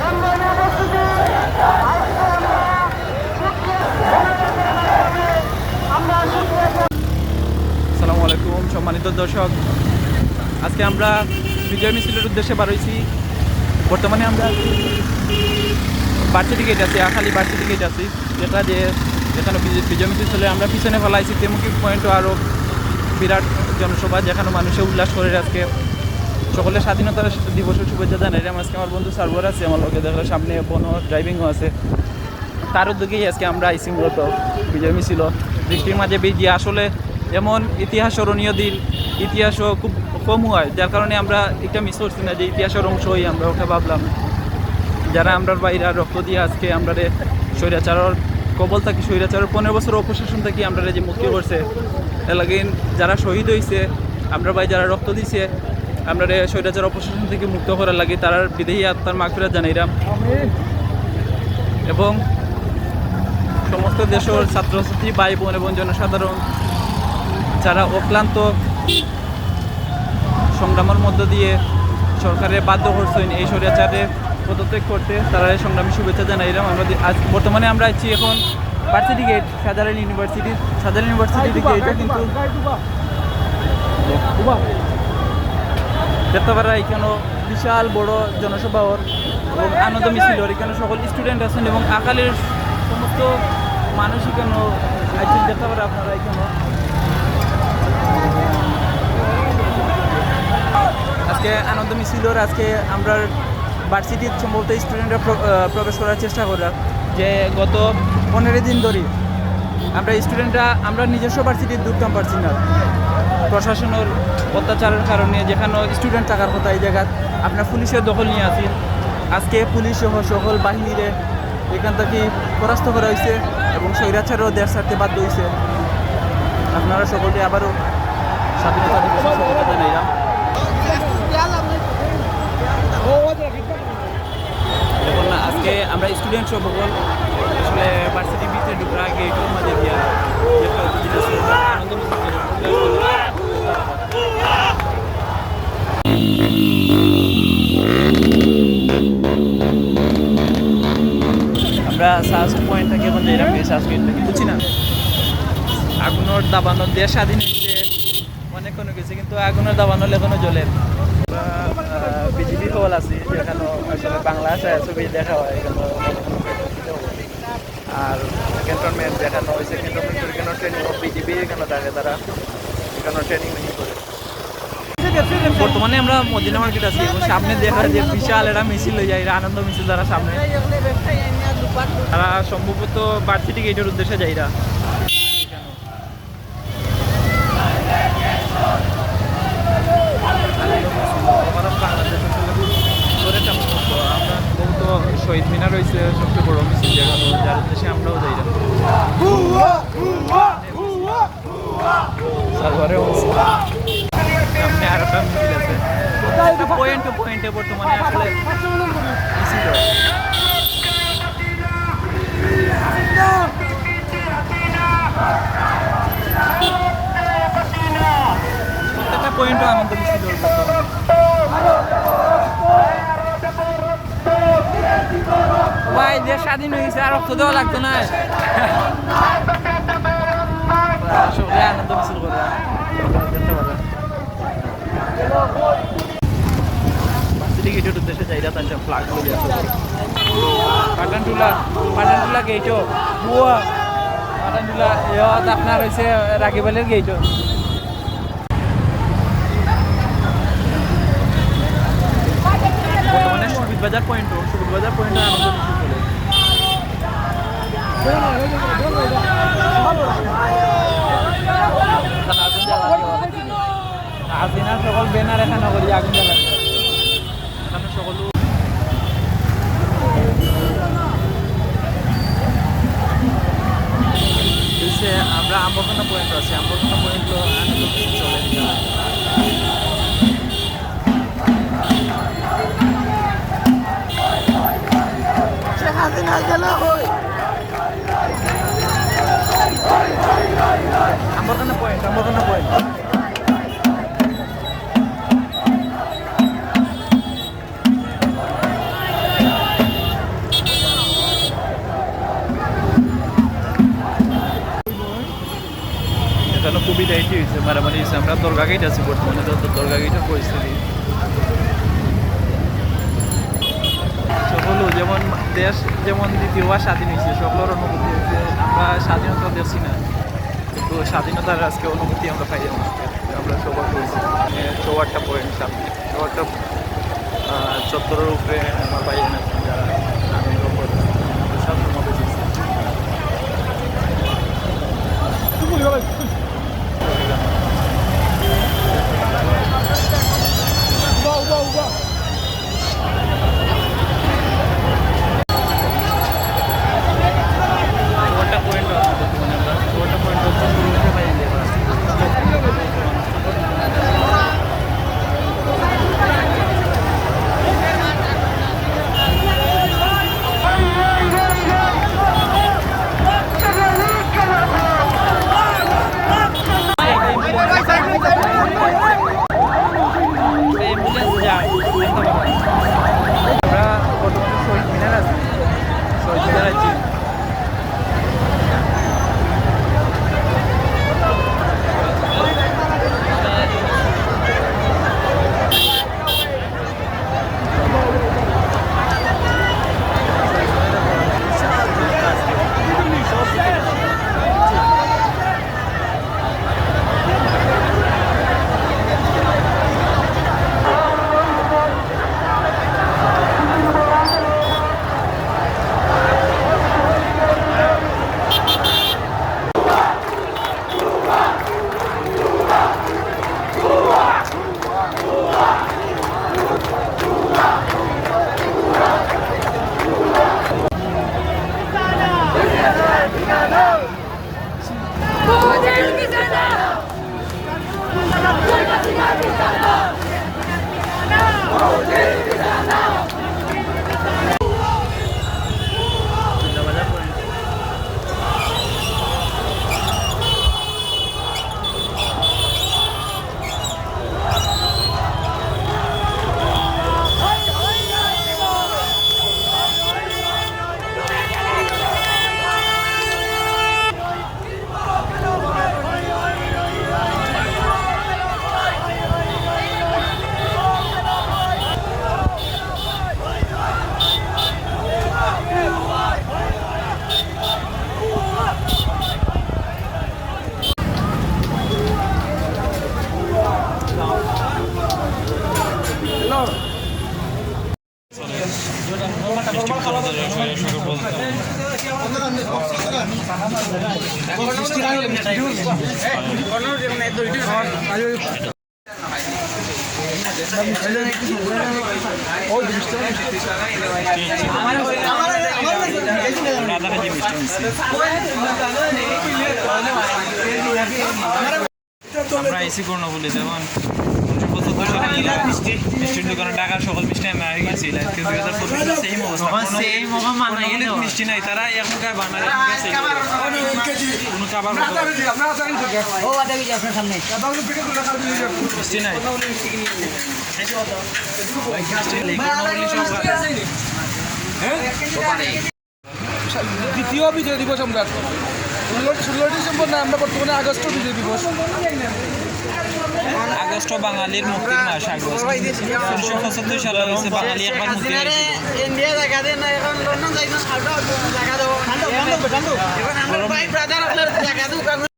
আসসালামু আলাইকুম সম্মানিত দর্শক, আজকে আমরা বিজয় মিছিলের উদ্দেশ্যে বার হয়েছি। বর্তমানে আমরা ভার্সিটি গেট আছি, আখালি ভার্সিটি গেট আছি, যেখানে বিজয় মিছিল চলে। আমরা পিছনে ফেলাইছি তেমুকি পয়েন্টও আরও বিরাট জনসভা, যেখানে মানুষে উল্লাস করে। আজকে সকলের স্বাধীনতা দিবসের শুভেচ্ছা জানাই। আজকে আমার বন্ধু সার্ভার আছে, আমার লোকে দেখলে সামনে বনো ড্রাইভিংও আছে। তার উদ্যোগেই আজকে আমরা আইসি মূলত বিজয় মিছিল। বৃষ্টির মাঝে যে আসলে এমন ইতিহাস স্মরণীয় দিন, ইতিহাসও খুব কম হয়, যার কারণে আমরা এটা মিস করছি না যে ইতিহাসের অংশই আমরা ওকে ভাবলাম। যারা আমরা বাইরা রক্ত দিয়ে আজকে আমরা স্বৈরাচারের কবল থাকি, স্বৈরাচারের 15 বছর অপশাসন থাকি আমরা যে মুক্তি করছে এলাকায় যারা শহীদ হয়েছে, আমরা ভাই যারা রক্ত দিছে আমরা স্বৈরাচার অপশাসন থেকে মুক্ত করার লাগে, তার বিদেহী আত্মার মাগফিরাত জানাইলাম। এবং সমস্ত দেশের ছাত্রছাত্রী ভাই বোন এবং জনসাধারণ যারা অক্লান্ত সংগ্রামের মধ্য দিয়ে সরকারের বাধ্য করছেন এই স্বৈরাচারে পদত্যাগ করতে, তারা সংগ্রামী শুভেচ্ছা জানাইলাম। আমরা আজ বর্তমানে আমরা আছি এখন ভার্সিটি গেট, শাহজালাল ইউনিভার্সিটি থেকে। এটা কিন্তু দেখতে পারা এখানেও বিশাল বড় জনসভা ওর এবং আনন্দ মিছিল ওর। এখানে সকল স্টুডেন্ট আছেন এবং আকালের সমস্ত মানুষ এখানেও আছেন, দেখতে পারা আপনারা। এখানেও আজকে আনন্দ মিছিলর আজকে আমরা ভার্সিটির সম্ভবত স্টুডেন্টরা প্রবেশ করার চেষ্টা করার, যে গত 15 দিন ধরে আমরা স্টুডেন্টরা আমরা নিজস্ব ভার্সিটির ঢুকতাম পারছি না প্রশাসনের অত্যাচারের কারণে। যেখানে স্টুডেন্ট থাকার কথা এই জায়গা আপনার পুলিশের দখল নিয়ে আছেন। আজকে পুলিশ সহ সকল বাহিনীরে এখান থেকে পরাস্ত করা হয়েছে এবং স্বৈরাচারও দেশ ছাড়তে বাধ্য হয়েছে। আপনারা সকলকে আবারও স্বাধীনতা দিবসের শুভেচ্ছা জানাইলাম। এখন আজকে আমরা স্টুডেন্ট সব আসলে ভার্সিটির ভিতরে ঢুকার আগে এটার মাঝে দিয়া আনন্দ আমরা সার্চ পয়েন্ট থেকে এখন যাইলাম, সার্চ পয়েন্ট থেকে বুঝছি না আগুনের দাবানোর দিয়ে স্বাধীন হচ্ছে অনেক কোনো কিছু, কিন্তু আগুনের দাবানোর এখনো জ্বলে। বিজেপি হল আছে যেখানে আসলে বাংলা ভাষায় ছবি দেখা হয় এখানে। আর ক্যান্টনমেন্ট দেখানো হয়েছে, ক্যান্টনমেন্টের এখানে ট্রেনিং বিজেপি এখানে থাকে, তারা এখানে ট্রেনিং করে। বর্তমানে আমরা মদিনা মার্কেট আছি এবং সামনে দেখা যে বিশাল এরা মিছিল হয়ে যায়, আনন্দ মিছিল তারা সামনে, তারা সম্ভবত ভার্সিটি গেটের উদ্দেশ্যে যাইরা। আমরা বহুত শহীদ মিনার রয়েছে সবচেয়ে বড় মিছিল, যার উদ্দেশ্যে আমরাও যাই না। সামনে আর একটা মিছিল আছে, পয়েন্টে বর্তমানে আসলে মিছিল প্রত্যেকটা পয়েন্টও আনন্দ মিছিল ভাই। দেশ স্বাধীন হয়েছে আর রক্ত দেওয়া লাগতো না, আসলে আনন্দ মিছিল করে দেখতে পারে। ভার্সিটি গেটের উদ্দেশ্যে যাইরা তার ফ্লাগ করে আছে পাঠানটুলা গেটও, পাঠানটুলা আপনার হয়েছে রাগিবালের গেটও। বর্তমানে সুবিধ বাজার পয়েন্টও আনন্দ আজিনা সকল বেনার এখানে করি আগুন জ্বালা এখানে সকল। আমরা আম্বরখানা পয়েন্ট আছে, আম্বরখানা পয়েন্ট আনন্দ চলে আম্বরখানা পয়েন্ট মারামারি হয়েছে। আমরা দরগা গেট আছি বর্তমানে, দরগা গেটের পরিস্থিতি সকল যেমন দেশ যেমন দ্বিতীয়বার স্বাধীন হয়েছে, সকলের অনুভূতি হয়েছে আমরা স্বাধীনতা দেখছি না, কিন্তু স্বাধীনতার আজকে অনুভূতি আমরা পাই আমরা সবার করেছি। ৪টা পয়েন্ট সামনে ৪টা চত্বরের উপরে আমরা পাই না যারা আমি সামনের মধ্যে দিচ্ছি। আমরা বর্তমানে শহীদ মিনার আছি, শহীদ মিনার আছি। আমরা এসি করোনা বলে যেমন 1975 সালে মিষ্টির দোকানে ঢাকার সকল মিষ্টি আমি হয়ে গেছি, কিন্তু 2025 সেম অবস্থা, মিষ্টি নাই, তারা এখনকার বানায় কোনো খাবার মিষ্টি নাই। দ্বিতীয় বিজয় দিবস আমরা 16 ডিসেম্বর না, আমরা বর্তমানে আগস্ট বিজয় দিবস। আগস্ট বাঙালির মুক্তির মাস। আগস্ট 1975 সালে হয়েছে বাঙালি একবার মুক্তি পেয়েছে।